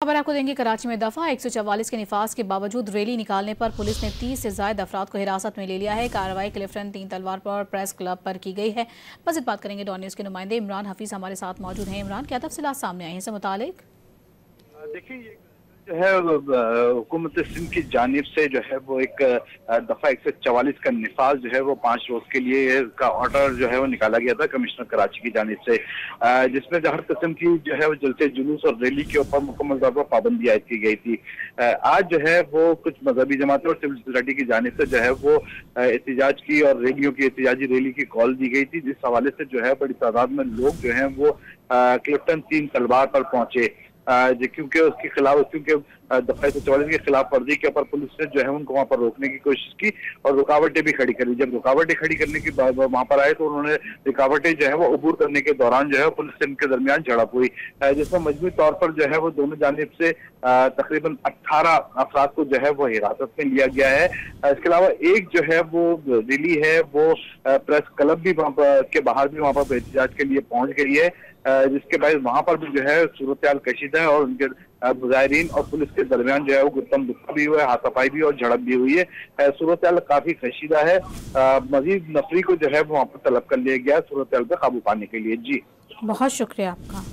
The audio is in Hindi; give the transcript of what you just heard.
खबर आपको देंगे। कराची में दफा 144 के निफाज के बावजूद रैली निकालने पर पुलिस ने 30 से ज्यादा अफराद को हिरासत में ले लिया है। कार्रवाई क्लिफ्टन 3 तलवार पर प्रेस क्लब पर की गई है। मज़ीद बात करेंगे डॉन न्यूज़ के नुमाइंदे इमरान हफीज हमारे साथ मौजूद हैं। इमरान, क्या तफसीलात सामने आई हैं इससे मुतालिक? देखिए, जो है हुकूमत सिंध की जानिब से जो है वो एक दफा 144 का निफाज जो है वो 5 रोज के लिए का ऑर्डर जो है वो निकाला गया था कमिश्नर कराची की जानिब से, जिसमें हर किस्म की जो है वो जलते जुलूस और रैली के ऊपर मुकम्मल तौर पर पाबंदी आयद की गई थी। आज जो है वो कुछ मजहबी जमातों और सिविल सोसाइटी की जानिब से जो है वो एहतजाज की और रैलियों की एहतजाजी रैली की कॉल दी गई थी, जिस हवाले से जो है बड़ी तादाद में लोग जो है वो क्लिफ्टन 3 तलवार पर पहुंचे, क्योंकि उसके खिलाफ दफा 144 की खिलाफ वर्जी के ऊपर पुलिस ने जो है उनको वहां पर रोकने की कोशिश की और रुकावटें भी खड़ी करी। जब रुकावटें खड़ी करने की वहां पर आए तो उन्होंने रुकावटें जो है वो अबूर करने के दौरान जो है पुलिस से इनके दरमियान झड़प हुई, जिसमें मजबूरी तौर पर जो है वो दोनों जानिब से तकरीबन 18 अफराद को जो है वो हिरासत में लिया गया है। इसके अलावा एक जो है वो रैली है वो प्रेस क्लब भी वहां पर के बाहर भी वहां पर एहतजाज के लिए पहुंच गई है, जिसके बाद वहां पर भी जो है सूरत कशीदा है और उनके मुजाहिरीन और पुलिस के दरमियान जो है वो गुत्तम गुत्ता भी हुआ है, हाथापाई भी और झड़प भी हुई है। सूरत काफी कशीदा है। मजीद नफरी को जो है वहां पर तलब कर लिया गया सूरत पे काबू पाने के लिए। जी, बहुत शुक्रिया आपका।